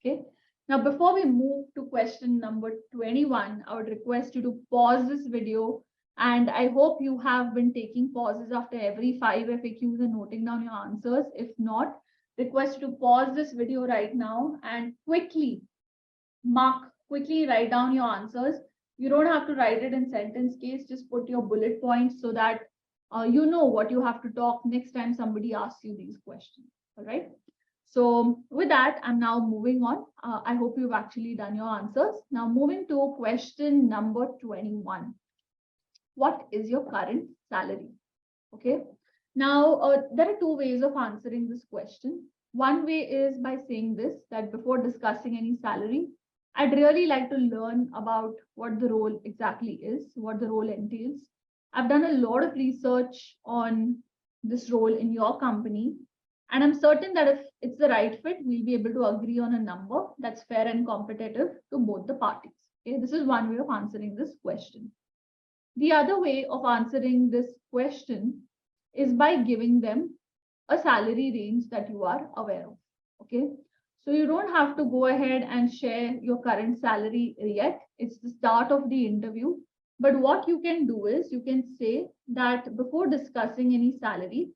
Okay. Now, before we move to question number 21, I would request you to pause this video. And I hope you have been taking pauses after every 5 FAQs and noting down your answers. If not, request you to pause this video right now and quickly write down your answers. You don't have to write it in sentence case, just put your bullet points so that you know what you have to talk next time somebody asks you these questions. All right. So with that, I'm now moving on. I hope you've actually done your answers. Now moving to question number 21. What is your current salary? Okay. Now, there are two ways of answering this question. One way is by saying this, that before discussing any salary, I'd really like to learn about what the role exactly is, what the role entails. I've done a lot of research on this role in your company, and I'm certain that if it's the right fit, we'll be able to agree on a number that's fair and competitive to both the parties. Okay, this is one way of answering this question. The other way of answering this question is by giving them a salary range that you are aware of. Okay. So you don't have to go ahead and share your current salary yet. It's the start of the interview. But what you can do is you can say that before discussing any salary,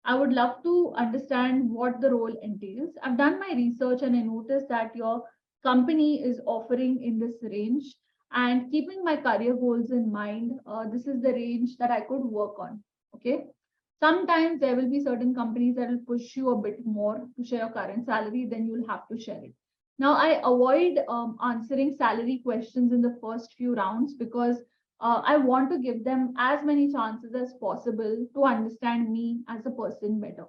I would love to understand what the role entails. I've done my research and I noticed that your company is offering in this range. And keeping my career goals in mind, this is the range that I could work on. Okay. Sometimes there will be certain companies that will push you a bit more to share your current salary, then you'll have to share it. Now, I avoid answering salary questions in the first few rounds because I want to give them as many chances as possible to understand me as a person better.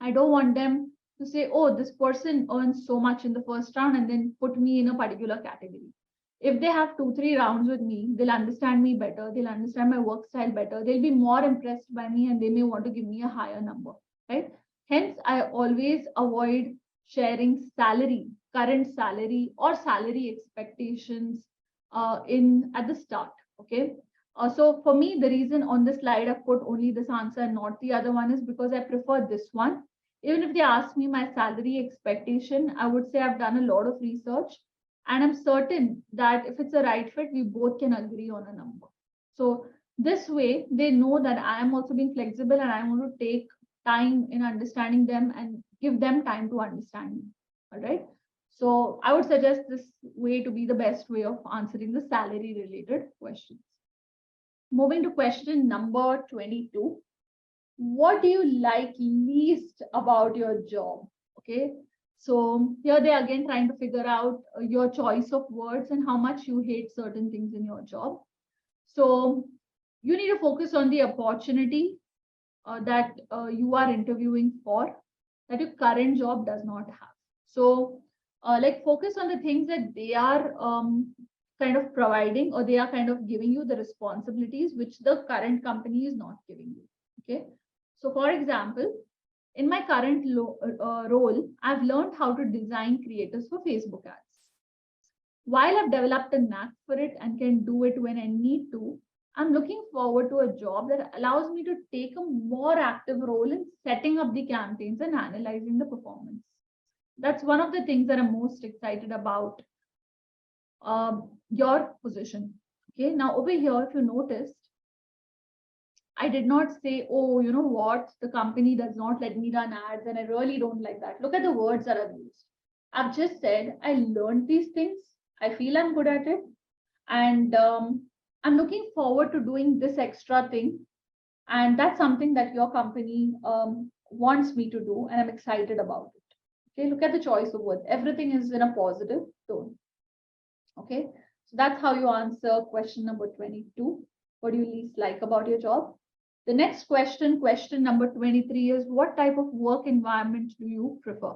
I don't want them to say, oh, this person earns so much in the first round and then put me in a particular category. If they have 2, 3 rounds with me, they'll understand me better. They'll understand my work style better. They'll be more impressed by me and they may want to give me a higher number, right? Hence, I always avoid sharing salary, current salary or salary expectations in at the start, okay? So for me, the reason on the slide I've put only this answer and not the other one is because I prefer this one. Even if they ask me my salary expectation, I would say I've done a lot of research and I'm certain that if it's a right fit, we both can agree on a number. So this way, they know that I am also being flexible and I want to take time in understanding them and give them time to understand me. All right. So I would suggest this way to be the best way of answering the salary related questions. Moving to question number 22. What do you like least about your job? Okay. So here they are again trying to figure out your choice of words and how much you hate certain things in your job. So you need to focus on the opportunity that you are interviewing for that your current job does not have. So like focus on the things that they are kind of providing or they are kind of giving you the responsibilities which the current company is not giving you. Okay. So for example, in my current role, I've learned how to design creators for Facebook ads. While I've developed a knack for it and can do it when I need to, I'm looking forward to a job that allows me to take a more active role in setting up the campaigns and analyzing the performance. That's one of the things that I'm most excited about your position. Okay, now over here, if you noticed, I did not say, oh, you know what, the company does not let me run ads and I really don't like that. Look at the words that I've used. I've just said, I learned these things. I feel I'm good at it. And I'm looking forward to doing this extra thing. And that's something that your company wants me to do. And I'm excited about it. Okay, look at the choice of words. Everything is in a positive tone. Okay, so that's how you answer question number 22. What do you least like about your job? The next question, question number 23 is what type of work environment do you prefer?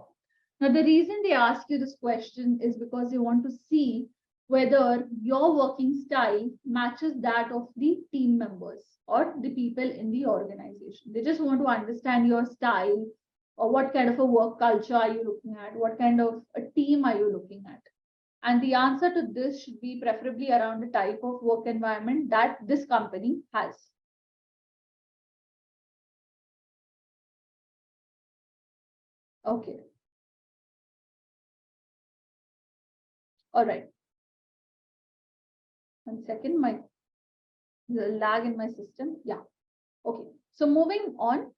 Now, the reason they ask you this question is because they want to see whether your working style matches that of the team members or the people in the organization. They just want to understand your style or what kind of a work culture are you looking at? What kind of a team are you looking at? And the answer to this should be preferably around the type of work environment that this company has. Okay. All right. 1 second, the lag in my system. Yeah. Okay. So moving on,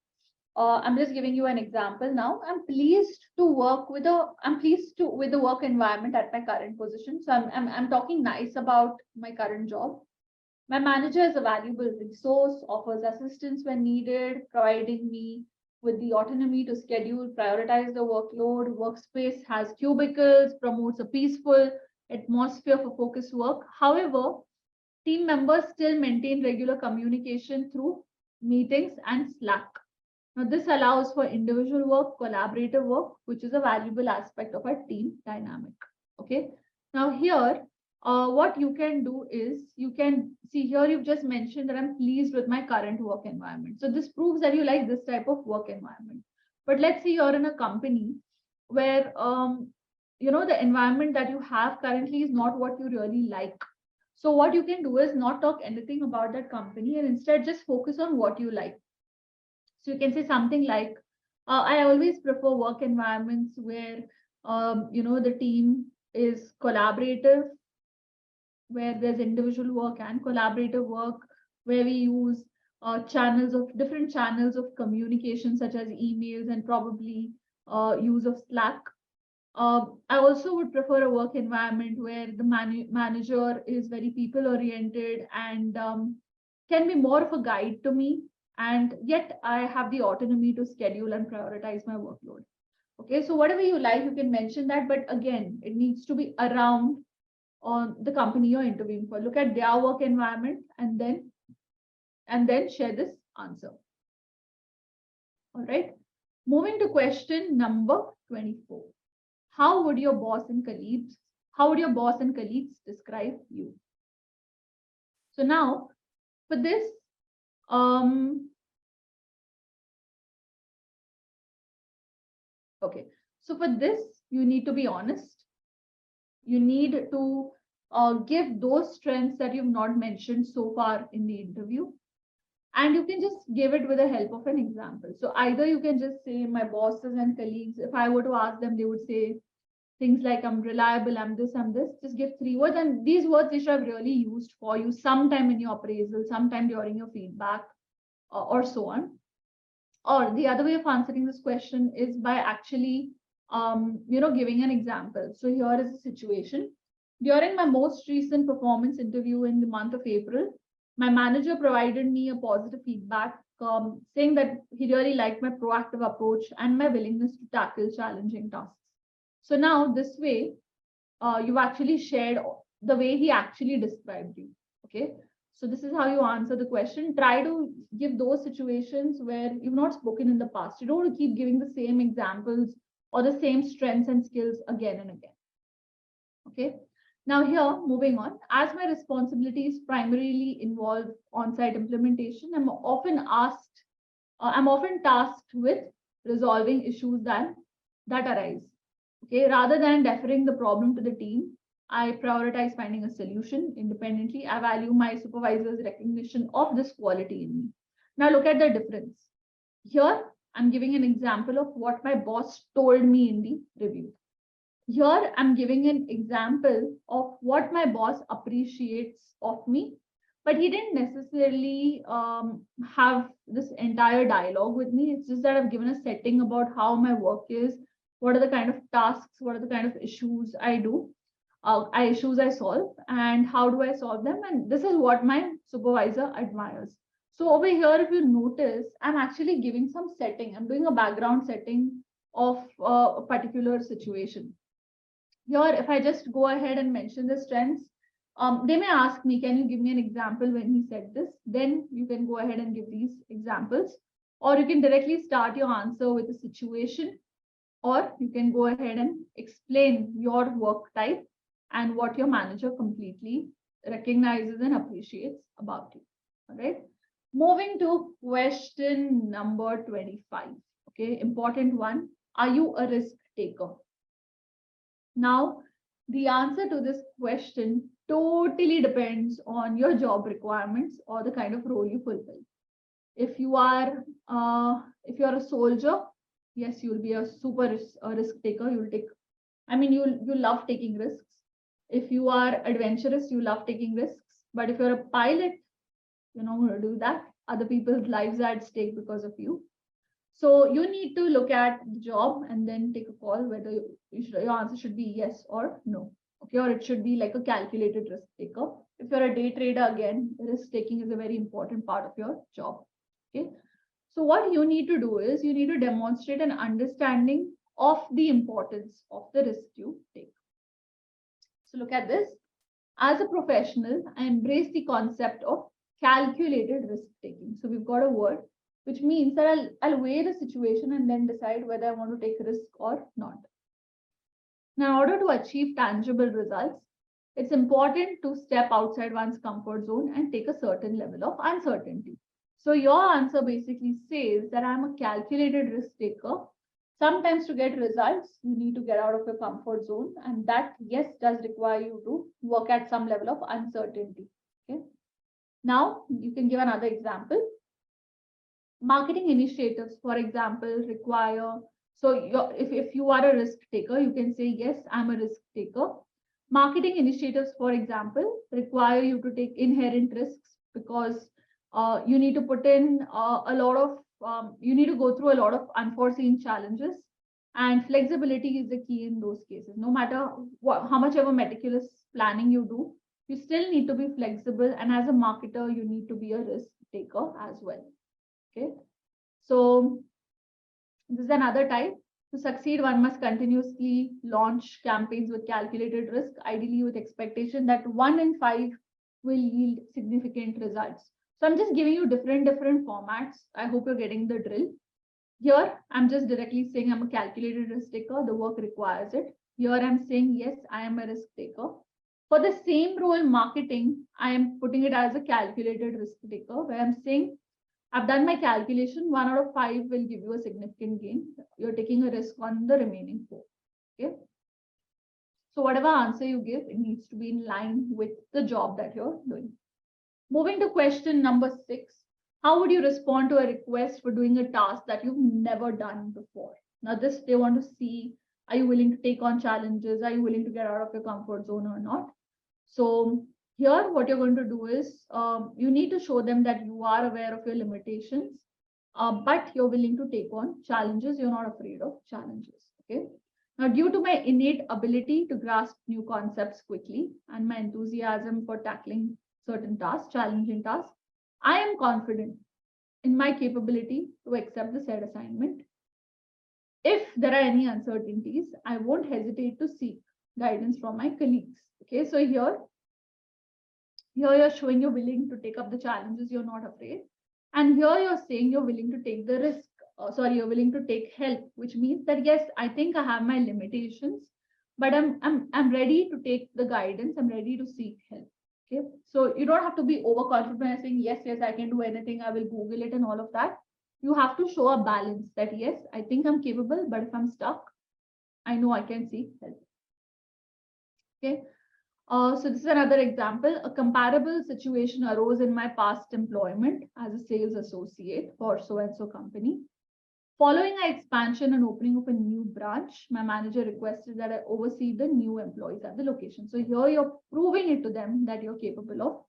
I'm just giving you an example now. I'm pleased with the work environment at my current position. So I'm talking nice about my current job. My manager is a valuable resource, offers assistance when needed, providing me with the autonomy to schedule, prioritize the workload. Workspace has cubicles, promotes a peaceful atmosphere for focused work. However, team members still maintain regular communication through meetings and Slack. Now, this allows for individual work, collaborative work, which is a valuable aspect of our team dynamic. Okay. Now, here, what you can do is you can see here, you've just mentioned that I'm pleased with my current work environment. So, this proves that you like this type of work environment. But let's say you're in a company where, the environment that you have currently is not what you really like. So, what you can do is not talk anything about that company and instead just focus on what you like. So you can say something like, I always prefer work environments where, the team is collaborative, where there's individual work and collaborative work, where we use different channels of communication, such as emails and probably use of Slack. I also would prefer a work environment where the manager is very people oriented and can be more of a guide to me, and yet I have the autonomy to schedule and prioritize my workload. Okay, so whatever you like, you can mention that, but again, it needs to be around on the company you're interviewing for. Look at their work environment and then share this answer. All right. Moving to question number 24. How would your boss and colleagues describe you? So now for this, okay. So for this, you need to be honest. You need to give those strengths that you've not mentioned so far in the interview. And you can just give it with the help of an example. So either you can just say, my bosses and colleagues, if I were to ask them, they would say things like, I'm reliable, I'm this. Just give 3 words. And these words they should have really used for you sometime in your appraisal, sometime during your feedback, or so on. Or the other way of answering this question is by actually, giving an example. So here is a situation. During my most recent performance interview in the month of April, my manager provided me a positive feedback, saying that he really liked my proactive approach and my willingness to tackle challenging tasks. So now this way, you've actually shared the way he actually described you. Okay. So this is how you answer the question. Try to give those situations where you've not spoken in the past. You don't want to keep giving the same examples or the same strengths and skills again and again. Okay. Now here, moving on, as my responsibilities primarily involve on-site implementation, I'm often tasked with resolving issues that arise. Okay, rather than deferring the problem to the team, I prioritize finding a solution independently. I value my supervisor's recognition of this quality in me. Now look at the difference. Here, I'm giving an example of what my boss told me in the review. Here, I'm giving an example of what my boss appreciates of me, but he didn't necessarily have this entire dialogue with me. It's just that I've given a setting about how my work is, what are the kind of tasks, what are the kind of issues I do, issues I solve, and how do I solve them. And this is what my supervisor admires. So over here, if you notice, I'm actually giving some setting. I'm doing a background setting of a particular situation. Here, if I just go ahead and mention the strengths, they may ask me, can you give me an example when he said this? Then you can go ahead and give these examples, or you can directly start your answer with a situation, or you can go ahead and explain your work type and what your manager completely recognizes and appreciates about you. All right. Moving to question number 25. Okay, important one. Are you a risk taker? Now, the answer to this question totally depends on your job requirements or the kind of role you fulfill. If you are a soldier, yes, you'll be a super risk taker. You love taking risks. If you are adventurous, you love taking risks. But if you're a pilot, you're not going to do that. Other people's lives are at stake because of you. So you need to look at the job and then take a call whether your answer should be yes or no. Okay, or it should be like a calculated risk taker. If you're a day trader, again, risk taking is a very important part of your job. Okay. So what you need to do is you need to demonstrate an understanding of the importance of the risk you take. So look at this. As a professional, I embrace the concept of calculated risk taking. So we've got a word which means that I'll weigh the situation and then decide whether I want to take risk or not. Now, in order to achieve tangible results, it's important to step outside one's comfort zone and take a certain level of uncertainty. So your answer basically says that I'm a calculated risk taker. Sometimes to get results, you need to get out of your comfort zone. And that, yes, does require you to work at some level of uncertainty. Okay. Now, you can give another example. Marketing initiatives, for example, require, so if you are a risk taker, you can say, yes, I'm a risk taker. Marketing initiatives, for example, require you to take inherent risks because you need to put in a lot of, you need to go through a lot of unforeseen challenges, and flexibility is the key in those cases. No matter how much ever meticulous planning you do, you still need to be flexible. And as a marketer, you need to be a risk taker as well. Okay. So this is another type. To succeed, one must continuously launch campaigns with calculated risk, ideally with expectation that 1 in 5 will yield significant results. So I'm just giving you different formats. I hope you're getting the drill. Here, I'm just directly saying I'm a calculated risk taker. The work requires it. Here, I'm saying, yes, I am a risk taker. For the same role, marketing, I am putting it as a calculated risk taker, where I'm saying, I've done my calculation. 1 out of 5 will give you a significant gain. You're taking a risk on the remaining 4. Okay. So whatever answer you give, it needs to be in line with the job that you're doing. Moving to question number 6. How would you respond to a request for doing a task that you've never done before? Now this, they want to see, are you willing to take on challenges? Are you willing to get out of your comfort zone or not? So here, what you're going to do is you need to show them that you are aware of your limitations, but you're willing to take on challenges. You're not afraid of challenges. Okay. Now, due to my innate ability to grasp new concepts quickly and my enthusiasm for tackling certain tasks, challenging tasks, I am confident in my capability to accept the said assignment. If there are any uncertainties, I won't hesitate to seek guidance from my colleagues. Okay, so here you're showing you're willing to take up the challenges, you're not afraid. And here you're saying you're willing to take the risk. You're willing to take help, which means that yes, I think I have my limitations, but I'm ready to take the guidance. I'm ready to seek help. Okay, so you don't have to be overconfident saying yes, I can do anything. I will Google it and all of that. You have to show a balance that yes, I think I'm capable, but if I'm stuck, I know I can seek help. Okay. So this is another example. A comparable situation arose in my past employment as a sales associate for so-and-so company. Following our expansion and opening of a new branch, my manager requested that I oversee the new employees at the location. So here you're proving it to them that you're capable of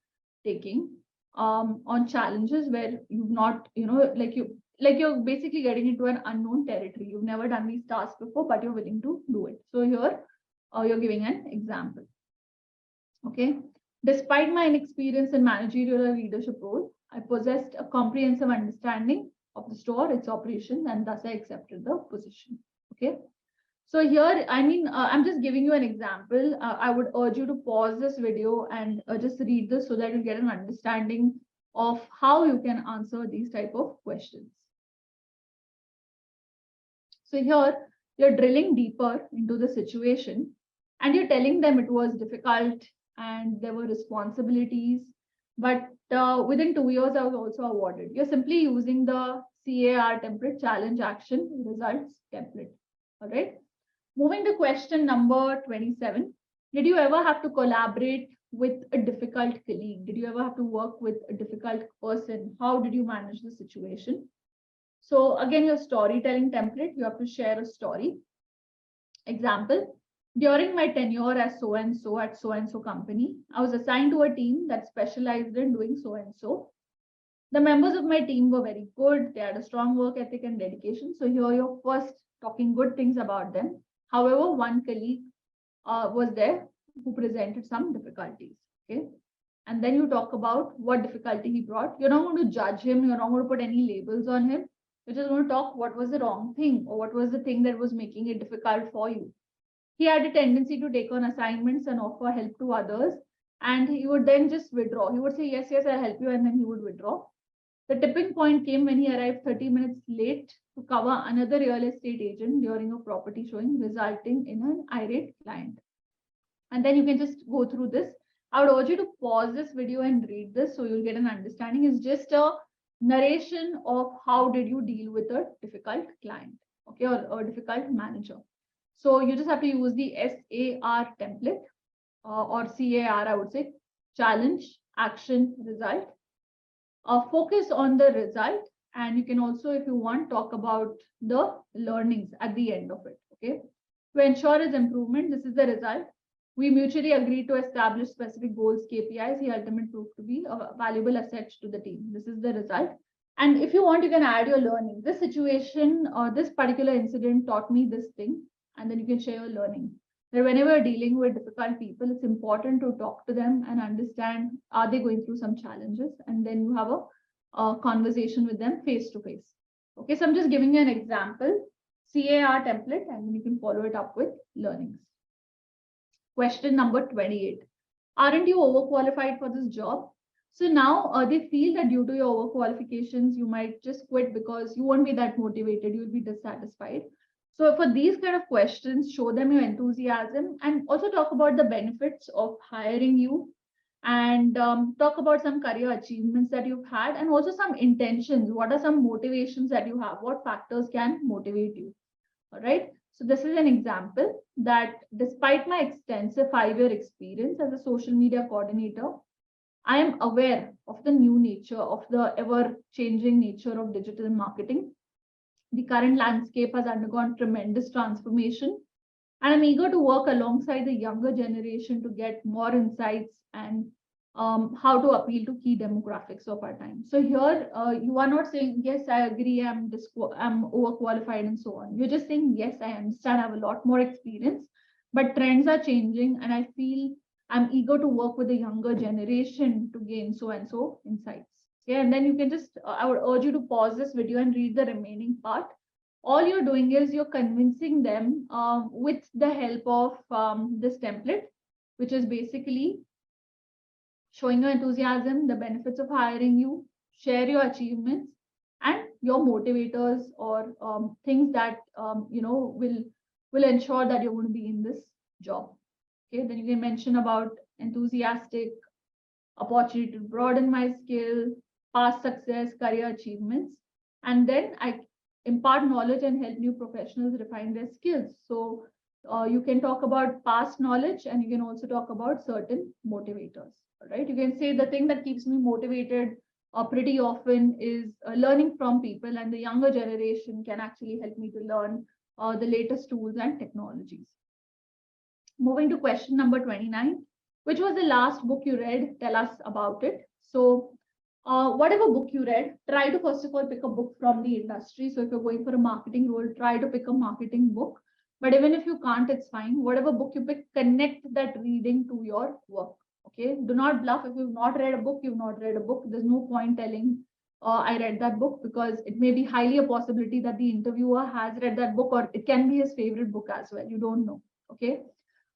taking on challenges where you've not, you're basically getting into an unknown territory. You've never done these tasks before, but you're willing to do it. So here you're giving an example. Okay. Despite my inexperience in managerial or leadership role, I possessed a comprehensive understanding of the store, its operations, and thus I accepted the position. Okay. So here, I'm just giving you an example. I would urge you to pause this video and just read this so that you get an understanding of how you can answer these type of questions. So here, you're drilling deeper into the situation and you're telling them it was difficult and there were responsibilities, but within 2 years, I was also awarded. You're simply using the CAR template, challenge, action, results template. All right. Moving to question number 27. Did you ever have to collaborate with a difficult colleague? Did you ever have to work with a difficult person? How did you manage the situation? So again, your storytelling template, you have to share a story. Example, During my tenure as so and so at so and so company, I was assigned to a team that specialized in doing so and so. The members of my team were very good. They had a strong work ethic and dedication. So here you're first talking good things about them. However, one colleague was there who presented some difficulties. Okay. And then you talk about what difficulty he brought. You're not going to judge him. You're not going to put any labels on him. You're just going to talk what was the wrong thing or what was the thing that was making it difficult for you. He had a tendency to take on assignments and offer help to others. And he would then just withdraw. He would say, yes, yes, I'll help you. And then he would withdraw. The tipping point came when he arrived 30 minutes late to cover another real estate agent during a property showing, resulting in an irate client. And then you can just go through this. I would urge you to pause this video and read this so you'll get an understanding. It's just a narration of how did you deal with a difficult client, okay, or a difficult manager. So you just have to use the SAR template or CAR, I would say, challenge, action, result. Focus on the result, and you can also, if you want, talk about the learnings at the end of it, okay? To ensure his improvement, this is the result. We mutually agreed to establish specific goals, KPIs. He ultimately proved to be a valuable asset to the team. This is the result. And if you want, you can add your learning. This situation or this particular incident taught me this thing, and then you can share your learning. That whenever you're dealing with difficult people, it's important to talk to them and understand, are they going through some challenges? And then you have a conversation with them face to face. Okay, so I'm just giving you an example, CAR template, and then you can follow it up with learnings. Question number 28. Aren't you overqualified for this job? So now they feel that due to your overqualifications, you might just quit because you won't be that motivated, you'll be dissatisfied. So for these kind of questions, show them your enthusiasm and also talk about the benefits of hiring you, and talk about some career achievements that you've had and also some intentions. What are some motivations that you have? What factors can motivate you? All right. So this is an example that despite my extensive 5-year experience as a social media coordinator, I am aware of the new nature of the ever-changing nature of digital marketing. The current landscape has undergone tremendous transformation, and I'm eager to work alongside the younger generation to get more insights and how to appeal to key demographics of our time. So here, you are not saying, yes, I agree, I'm overqualified and so on. You're just saying, yes, I understand, I have a lot more experience, but trends are changing and I feel I'm eager to work with the younger generation to gain so and so insights. Okay, and then you can just, I would urge you to pause this video and read the remaining part. All you're doing is you're convincing them with the help of this template, which is basically showing your enthusiasm, the benefits of hiring you, share your achievements, and your motivators or things that will ensure that you're going to be in this job. Okay, then you can mention about enthusiastic, opportunity to broaden my skill, past success, career achievements, and then I impart knowledge and help new professionals refine their skills. So you can talk about past knowledge and you can also talk about certain motivators. Right? You can say the thing that keeps me motivated pretty often is learning from people, and the younger generation can actually help me to learn the latest tools and technologies. Moving to question number 29, which was the last book you read? Tell us about it. So whatever book you read, try to first of all pick a book from the industry. So if you're going for a marketing role, try to pick a marketing book. But even if you can't, it's fine. Whatever book you pick, connect that reading to your work. Okay, do not bluff. If you've not read a book, you've not read a book. There's no point telling I read that book, because it may be highly a possibility that the interviewer has read that book, or it can be his favorite book as well. You don't know. Okay.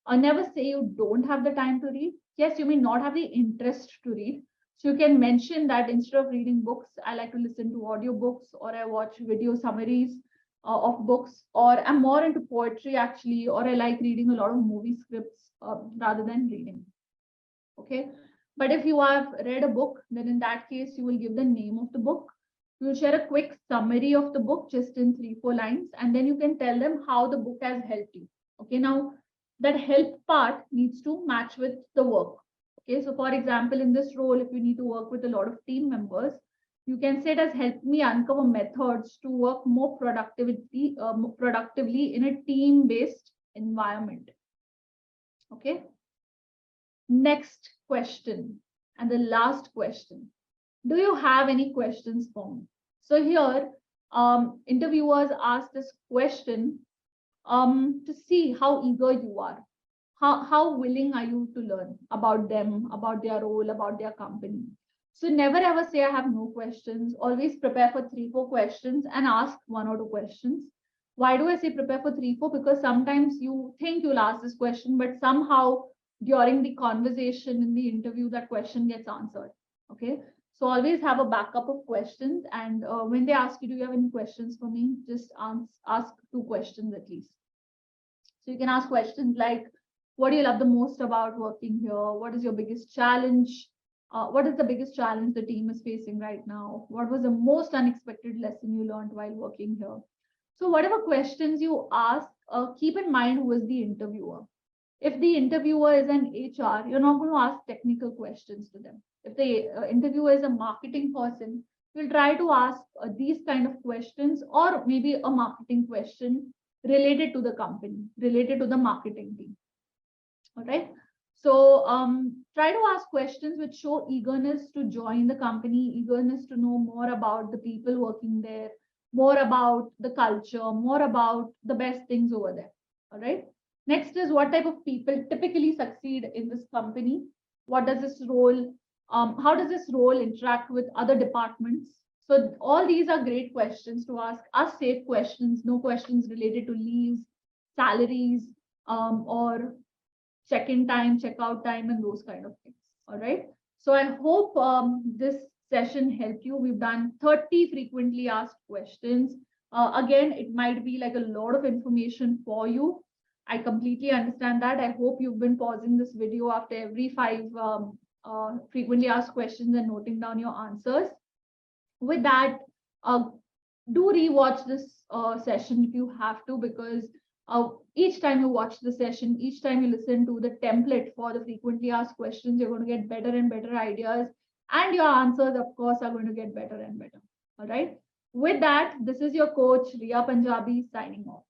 Never say you don't have the time to read. Yes, you may not have the interest to read. So you can mention that instead of reading books, I like to listen to audiobooks, or I watch video summaries of books, or I'm more into poetry actually, or I like reading a lot of movie scripts rather than reading. Okay. But if you have read a book, then in that case, you will give the name of the book. You will share a quick summary of the book just in 3-4 lines, and then you can tell them how the book has helped you. Okay. Now, that help part needs to match with the work. Okay. So, for example, in this role, if you need to work with a lot of team members, you can say it has helped me uncover methods to work more productively in a team-based environment. Okay. Next question and the last question. Do you have any questions for me? So here, interviewers ask this question to see how eager you are. How willing are you to learn about them, about their role, about their company? So never ever say I have no questions. Always prepare for 3, 4 questions and ask 1 or 2 questions. Why do I say prepare for 3, 4? Because sometimes you think you'll ask this question, but somehow during the conversation in the interview, that question gets answered. Okay. So always have a backup of questions. And when they ask you, do you have any questions for me? Just ask 2 questions at least. So you can ask questions like, what do you love the most about working here? What is your biggest challenge? What is the biggest challenge the team is facing right now? What was the most unexpected lesson you learned while working here? So whatever questions you ask, keep in mind who is the interviewer. If the interviewer is an HR, you're not going to ask technical questions to them. If the interviewer is a marketing person, you'll try to ask these kind of questions, or maybe a marketing question related to the company, related to the marketing team. All right. So try to ask questions which show eagerness to join the company, eagerness to know more about the people working there, more about the culture, more about the best things over there. All right. Next is, what type of people typically succeed in this company? What does this role, how does this role interact with other departments? So all these are great questions to ask. Ask safe questions, no questions related to leaves, salaries, or check-in time, check-out time, and those kind of things. All right. So I hope this session helped you. We've done 30 frequently asked questions. Again, it might be like a lot of information for you. I completely understand that. I hope you've been pausing this video after every 5 frequently asked questions and noting down your answers. With that, do rewatch this session if you have to, because each time you watch the session, each time you listen to the template for the frequently asked questions, you're going to get better and better ideas, and your answers, of course, are going to get better and better. All right. With that, this is your coach, Riya Punjabi, signing off.